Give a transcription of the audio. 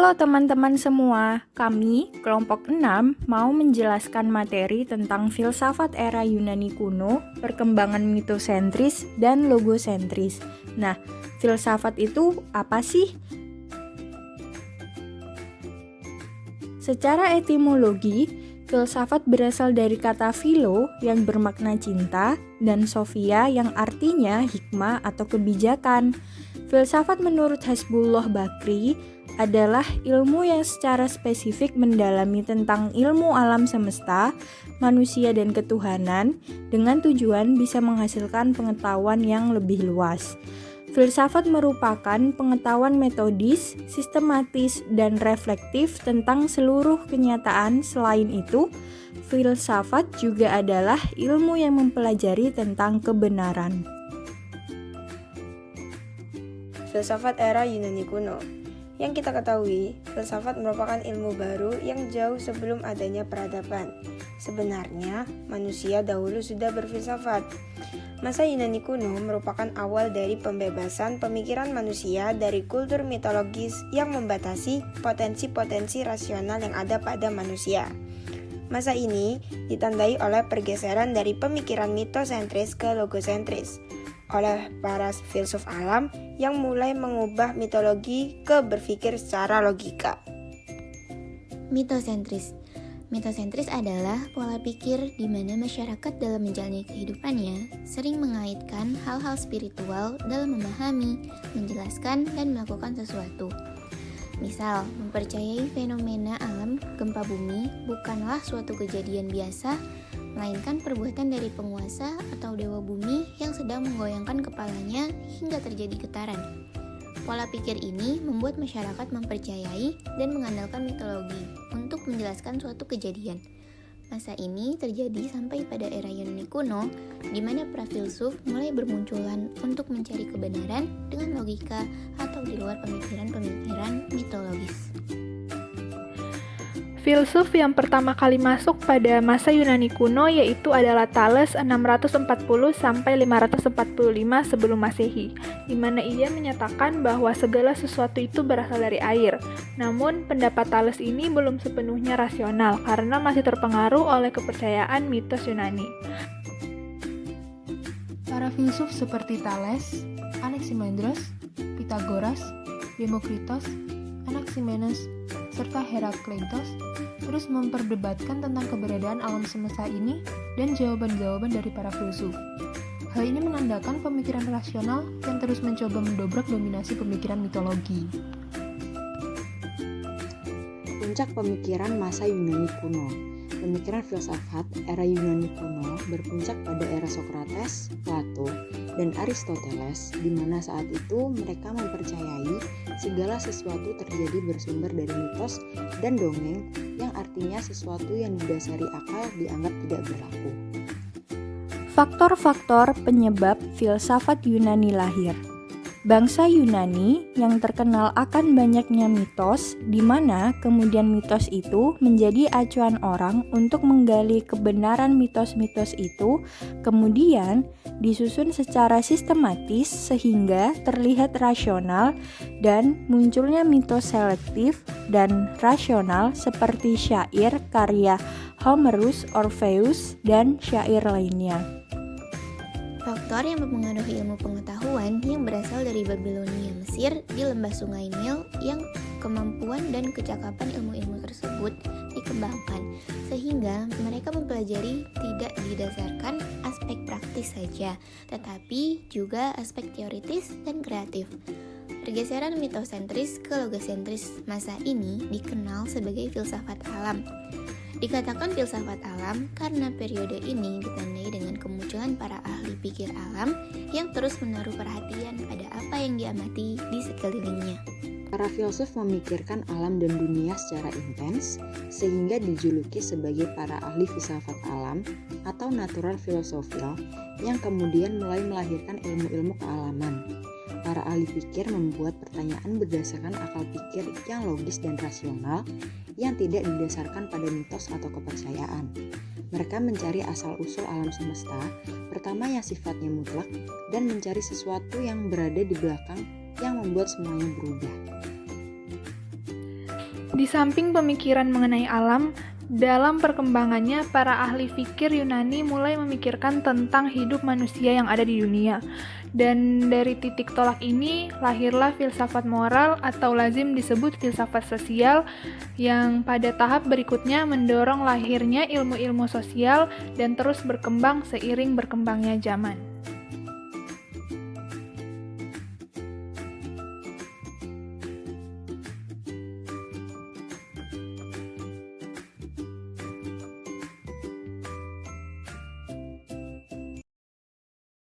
Halo teman-teman semua, kami kelompok 6 mau menjelaskan materi tentang filsafat era Yunani kuno, perkembangan mitosentris dan logosentris. Nah, filsafat itu apa sih? Secara etimologi, filsafat berasal dari kata philo yang bermakna cinta dan sophia yang artinya hikmah atau kebijakan. Filsafat menurut Hasbullah Bakri adalah ilmu yang secara spesifik mendalami tentang ilmu alam semesta, manusia dan ketuhanan dengan tujuan bisa menghasilkan pengetahuan yang lebih luas. Filsafat merupakan pengetahuan metodis, sistematis, dan reflektif tentang seluruh kenyataan. Selain itu, filsafat juga adalah ilmu yang mempelajari tentang kebenaran. Filsafat era Yunani kuno. Yang kita ketahui, filsafat merupakan ilmu baru yang jauh sebelum adanya peradaban. Sebenarnya, manusia dahulu sudah berfilsafat. Masa Yunani kuno merupakan awal dari pembebasan pemikiran manusia dari kultur mitologis yang membatasi potensi-potensi rasional yang ada pada manusia. Masa ini ditandai oleh pergeseran dari pemikiran mitosentris ke logosentris oleh para filsuf alam yang mulai mengubah mitologi ke berpikir secara logika. Mitosentris adalah pola pikir di mana masyarakat dalam menjalani kehidupannya sering mengaitkan hal-hal spiritual dalam memahami, menjelaskan, dan melakukan sesuatu. Misal, mempercayai fenomena alam gempa bumi bukanlah suatu kejadian biasa, melainkan perbuatan dari penguasa atau dewa bumi yang sedang menggoyangkan kepalanya hingga terjadi getaran. Pola pikir ini membuat masyarakat mempercayai dan mengandalkan mitologi untuk menjelaskan suatu kejadian. Masa ini terjadi sampai pada era Yunani kuno, di mana para filsuf mulai bermunculan untuk mencari kebenaran dengan logika atau di luar pemikiran-pemikiran mitologis. Filsuf yang pertama kali masuk pada masa Yunani kuno yaitu adalah Thales 640-545 sebelum Masehi, di mana ia menyatakan bahwa segala sesuatu itu berasal dari air. Namun, pendapat Thales ini belum sepenuhnya rasional karena masih terpengaruh oleh kepercayaan mitos Yunani. Para filsuf seperti Thales, Anaximandros, Pythagoras, Demokritos, Anaximenes, serta Herakleitos terus memperdebatkan tentang keberadaan alam semesta ini dan jawaban-jawaban dari para filsuf. Hal ini menandakan pemikiran rasional yang terus mencoba mendobrak dominasi pemikiran mitologi. Puncak pemikiran masa Yunani kuno. Pemikiran filsafat era Yunani kuno berpuncak pada era Sokrates, Plato, dan Aristoteles, di mana saat itu mereka mempercayai segala sesuatu terjadi bersumber dari mitos dan dongeng, yang artinya sesuatu yang didasari akal dianggap tidak berlaku. Faktor-faktor penyebab filsafat Yunani lahir. Bangsa Yunani yang terkenal akan banyaknya mitos, di mana kemudian mitos itu menjadi acuan orang untuk menggali kebenaran mitos-mitos itu, kemudian disusun secara sistematis sehingga terlihat rasional dan munculnya mitos selektif dan rasional seperti syair karya Homerus, Orpheus, dan syair lainnya. Faktor yang mempengaruhi ilmu pengetahuan yang berasal dari Babilonia Mesir di lembah sungai Nil yang kemampuan dan kecakapan ilmu-ilmu tersebut dikembangkan sehingga mereka mempelajari tidak didasarkan aspek praktis saja tetapi juga aspek teoritis dan kreatif. Pergeseran mitosentris ke logosentris masa ini dikenal sebagai filsafat alam. Dikatakan filsafat alam karena periode ini ditandai dengan kemunculan para ahli pikir alam yang terus menaruh perhatian pada apa yang diamati di sekelilingnya. Para filsuf memikirkan alam dan dunia secara intens, sehingga dijuluki sebagai para ahli filsafat alam atau natural philosopher yang kemudian mulai melahirkan ilmu-ilmu kealaman. Para ahli pikir membuat pertanyaan berdasarkan akal pikir yang logis dan rasional yang tidak didasarkan pada mitos atau kepercayaan. Mereka mencari asal-usul alam semesta, pertama yang sifatnya mutlak, dan mencari sesuatu yang berada di belakang yang membuat semuanya berubah. Di samping pemikiran mengenai alam, dalam perkembangannya para ahli fikir Yunani mulai memikirkan tentang hidup manusia yang ada di dunia. Dan dari titik tolak ini lahirlah filsafat moral atau lazim disebut filsafat sosial yang pada tahap berikutnya mendorong lahirnya ilmu-ilmu sosial dan terus berkembang seiring berkembangnya zaman.